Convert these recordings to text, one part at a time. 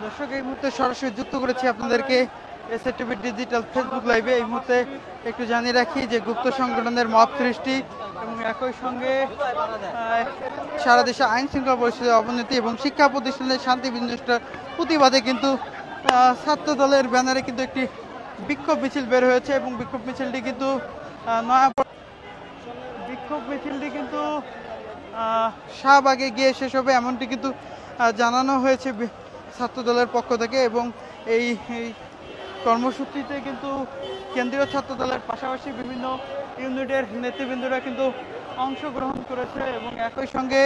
দর্শক, এই মুহূর্তে সরাসরি যুক্ত করেছি আপনাদেরকে এসএটিভি ডিজিটাল ফেসবুক লাইভে। এই মুহূর্তে একটু জানিয়ে রাখি যে গুপ্ত সংগঠনের মব সৃষ্টি এবং একই সঙ্গে সারা দেশে আইন শৃঙ্খলা পরিস্থিতির অবনতি এবং শিক্ষা প্রতিষ্ঠানের শান্তি বিনষ্টের প্রতিবাদে কিন্তু ছাত্র দলের ব্যানারে কিন্তু একটি বিক্ষোভ মিছিল বের হয়েছে এবং বিক্ষোভ মিছিলটি কিন্তু শাহবাগে গিয়ে শেষ হবে এমনটি কিন্তু জানানো হয়েছে ছাত্র দলের পক্ষ থেকে। এবং এই কর্মসূচিতে কিন্তু কেন্দ্রীয় ছাত্র দলের পাশাপাশি বিভিন্ন ইউনিটের নেতৃবৃন্দরা কিন্তু অংশগ্রহণ করেছে। এবং একই সঙ্গে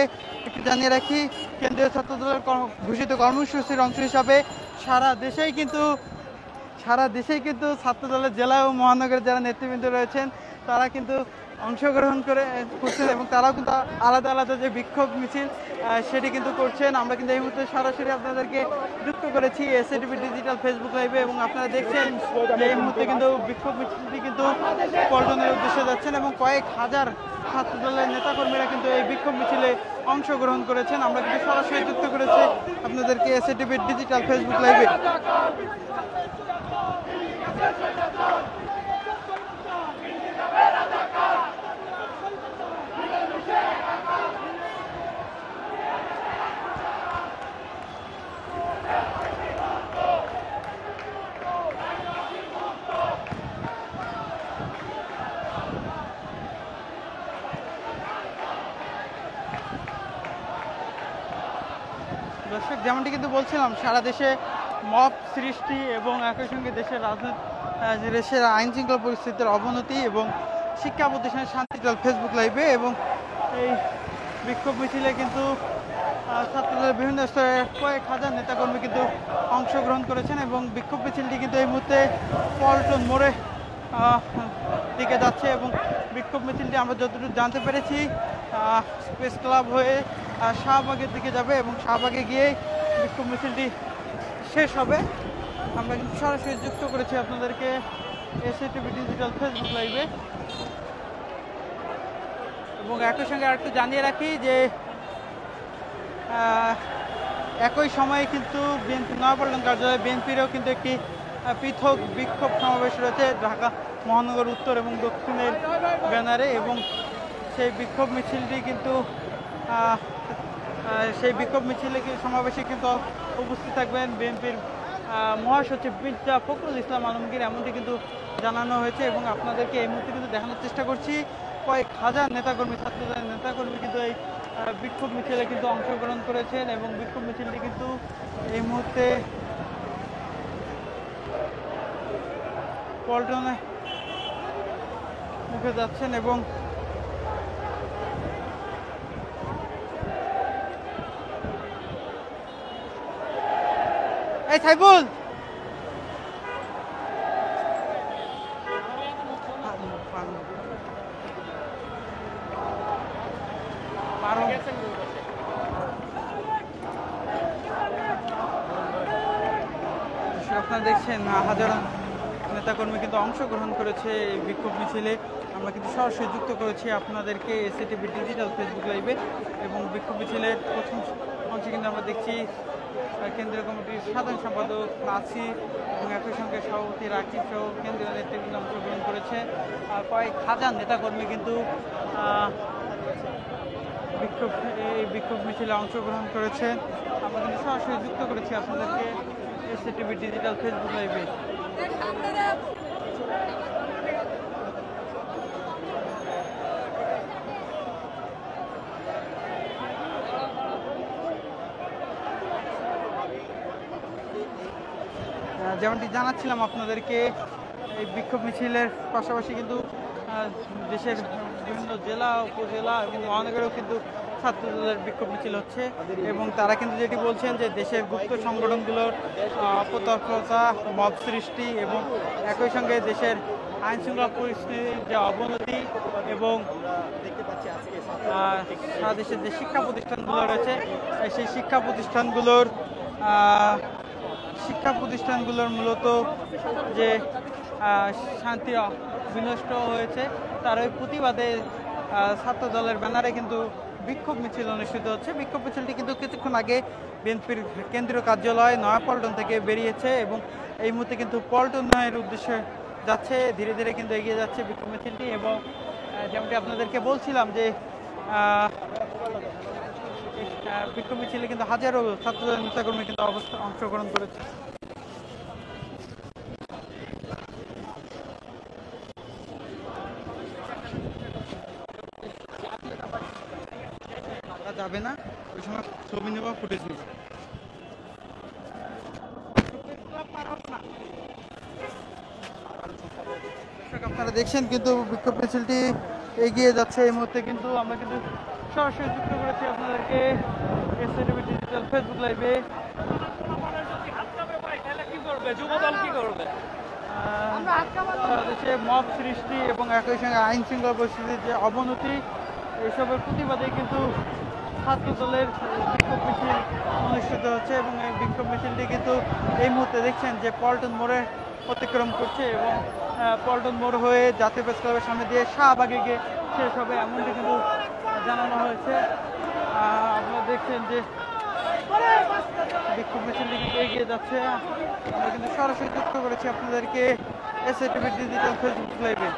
একটু জানিয়ে রাখি, কেন্দ্রীয় ছাত্র দলের ঘোষিত কর্মসূচির অংশ হিসাবে সারা দেশেই কিন্তু ছাত্র দলের জেলা ও মহানগরের যারা নেতৃবৃন্দ রয়েছেন তারা কিন্তু অংশগ্রহণ করছেন এবং তারাও কিন্তু আলাদা আলাদা যে বিক্ষোভ মিছিল সেটি কিন্তু করছেন। আমরা কিন্তু এই মুহূর্তে সরাসরি আপনাদেরকে যুক্ত করেছি এসএটিভি ডিজিটাল ফেসবুক লাইভে এবং আপনারা দেখছেন যে এই মুহূর্তে কিন্তু বিক্ষোভ মিছিলটি কিন্তু পল্টনের উদ্দেশ্যে যাচ্ছেন এবং কয়েক হাজার ছাত্র দলের নেতাকর্মীরা কিন্তু এই বিক্ষোভ মিছিলে অংশগ্রহণ করেছেন। আমরা কিন্তু সরাসরি যুক্ত করেছি আপনাদেরকে এসএটিভি ডিজিটাল ফেসবুক লাইভে। দর্শক, যেমনটি কিন্তু বলছিলাম, সারা দেশে মব সৃষ্টি এবং একই সঙ্গে দেশের আইন শৃঙ্খলা পরিস্থিতির অবনতি এবং শিক্ষা প্রতিষ্ঠানের শান্তিদল ফেসবুক লাইভে এবং এই বিক্ষোভ মিছিলে কিন্তু ছাত্রদের বিভিন্ন স্তরের কয়েক হাজার নেতাকর্মী কিন্তু অংশগ্রহণ করেছেন এবং বিক্ষোভ মিছিলটি কিন্তু এই মুহূর্তে পল্টন মোড়ে দিকে যাচ্ছে এবং বিক্ষোভ মিছিলটি আমরা যতটুকু জানতে পেরেছি প্রেস ক্লাব হয়ে শাহবাগের দিকে যাবে এবং শাহবাগে গিয়ে বিক্ষোভ মিছিলটি শেষ হবে। আমরা কিন্তু সরাসরি যুক্ত করেছি আপনাদেরকে এসএটিভি ডিজিটাল ফেসবুক লাইভে এবং একই সঙ্গে আরেকটু জানিয়ে রাখি যে একই সময়ে কিন্তু বিএনপি নয়াপল্টন কার্যালয়ে বিএনপিরও কিন্তু একটি পৃথক বিক্ষোভ সমাবেশ রয়েছে ঢাকা মহানগর উত্তর এবং দক্ষিণের ব্যানারে এবং সেই বিক্ষোভ মিছিলটি কিন্তু সমাবেশে কিন্তু উপস্থিত থাকবেন বিএনপির মহাসচিব মির্জা ফখরুল ইসলাম আলমগীর, এমনটি কিন্তু জানানো হয়েছে। এবং আপনাদেরকে এই মুহূর্তে কিন্তু দেখানোর চেষ্টা করছি কয়েক হাজার নেতাকর্মী, ছাত্রদের নেতাকর্মী কিন্তু এই বিক্ষোভ মিছিলে কিন্তু অংশগ্রহণ করেছেন এবং বিক্ষোভ মিছিলটি কিন্তু এই মুহূর্তে পল্টনে মুখে যাচ্ছেন এবং এই সাইবুল আপনারা দেখছেন হাজার নেতাকর্মী কিন্তু অংশগ্রহণ করেছে এই বিক্ষোভ মিছিলে। আমরা কিন্তু সরাসরি যুক্ত করেছি আপনাদেরকে এসএটিভি ডিজিটাল ফেসবুক লাইভে এবং বিক্ষোভ মিছিলের প্রথম মঞ্চে কিন্তু আমরা দেখছি কেন্দ্রীয় কমিটির সাধারণ সম্পাদক নাসির এবং একই সঙ্গে সভাপতি রাকিব সহ কেন্দ্রীয় নেতৃবৃন্দ অংশগ্রহণ করেছে। আর কয়েক হাজার নেতাকর্মী কিন্তু এই বিক্ষোভ মিছিলে অংশগ্রহণ করেছে। আমরা কিন্তু সরাসরি যুক্ত করেছি আপনাদেরকে এসএটিভি ডিজিটাল ফেসবুক লাইভে। যেমনটি জানাচ্ছিলাম আপনাদেরকে, এই বিক্ষোভ মিছিলের পাশাপাশি কিন্তু দেশের বিভিন্ন জেলা, উপজেলা এবং মহানগরেও কিন্তু ছাত্রদলের বিক্ষোভ মিছিল হচ্ছে এবং তারা কিন্তু যেটি বলছেন যে দেশের গুপ্ত সংগঠনগুলোর অপতৎপরতা, মব সৃষ্টি এবং একই সঙ্গে দেশের আইন শৃঙ্খলা পরিস্থিতির যে অবনতি এবং সারা দেশের যে শিক্ষা প্রতিষ্ঠানগুলো রয়েছে সেই শিক্ষা প্রতিষ্ঠানগুলোর মূলত যে শান্তি বিনষ্ট হয়েছে তার ওই প্রতিবাদে ছাত্র দলের ব্যানারে কিন্তু বিক্ষোভ মিছিল অনুষ্ঠিত হচ্ছে। বিক্ষোভ মিছিলটি কিন্তু কিছুক্ষণ আগে বিএনপির কেন্দ্রীয় কার্যালয় নয়াপল্টন থেকে বেরিয়েছে এবং এই মুহূর্তে কিন্তু পল্টনের উদ্দেশ্যে যাচ্ছে। ধীরে ধীরে কিন্তু এগিয়ে যাচ্ছে বিক্ষোভ মিছিলটি এবং যেমনটি আপনাদেরকে বলছিলাম যে বিক্ষোভ মিছিলে কিন্তু হাজারো ছাত্র নেতাকর্মী কিন্তু অংশগ্রহণ করেছে। যাবে না, ওই সময় ছবি নেব, ফুটেজ নেব। আপনারা দেখছেন কিন্তু বিক্ষোভ মিছিলটি এগিয়ে যাচ্ছে। এই মুহূর্তে কিন্তু আমরা কিন্তু সরাসরি যুক্ত করেছি আপনাদেরকে এসএটিভি ডিজিটাল ফেসবুক লাইভে। দেশে মব সৃষ্টি এবং একই সঙ্গে আইন শৃঙ্খলা পরিস্থিতির যে অবনতি, এইসবের প্রতিবাদে কিন্তু ছাত্র দলের বিক্ষোভ মিছিল অনুষ্ঠিত হচ্ছে এবং এই বিক্ষোভ মিছিলটি কিন্তু এই মুহূর্তে দেখছেন যে পল্টন মোড়ে অতিক্রম করছে এবং পল্টন মোড় হয়ে জাতীয় প্রেস ক্লাবের সামনে দিয়ে শাহবাগে গিয়ে শেষ হবে, এমনটি কিন্তু জানানো হয়েছে। আপনারা দেখছেন যে বিক্ষোভ মিছিলটি কিন্তু এগিয়ে যাচ্ছে। আমরা কিন্তু সরাসরি যুক্ত করেছি আপনাদেরকে এসএটিভি ডিজিটাল ফেসবুক লাইভে।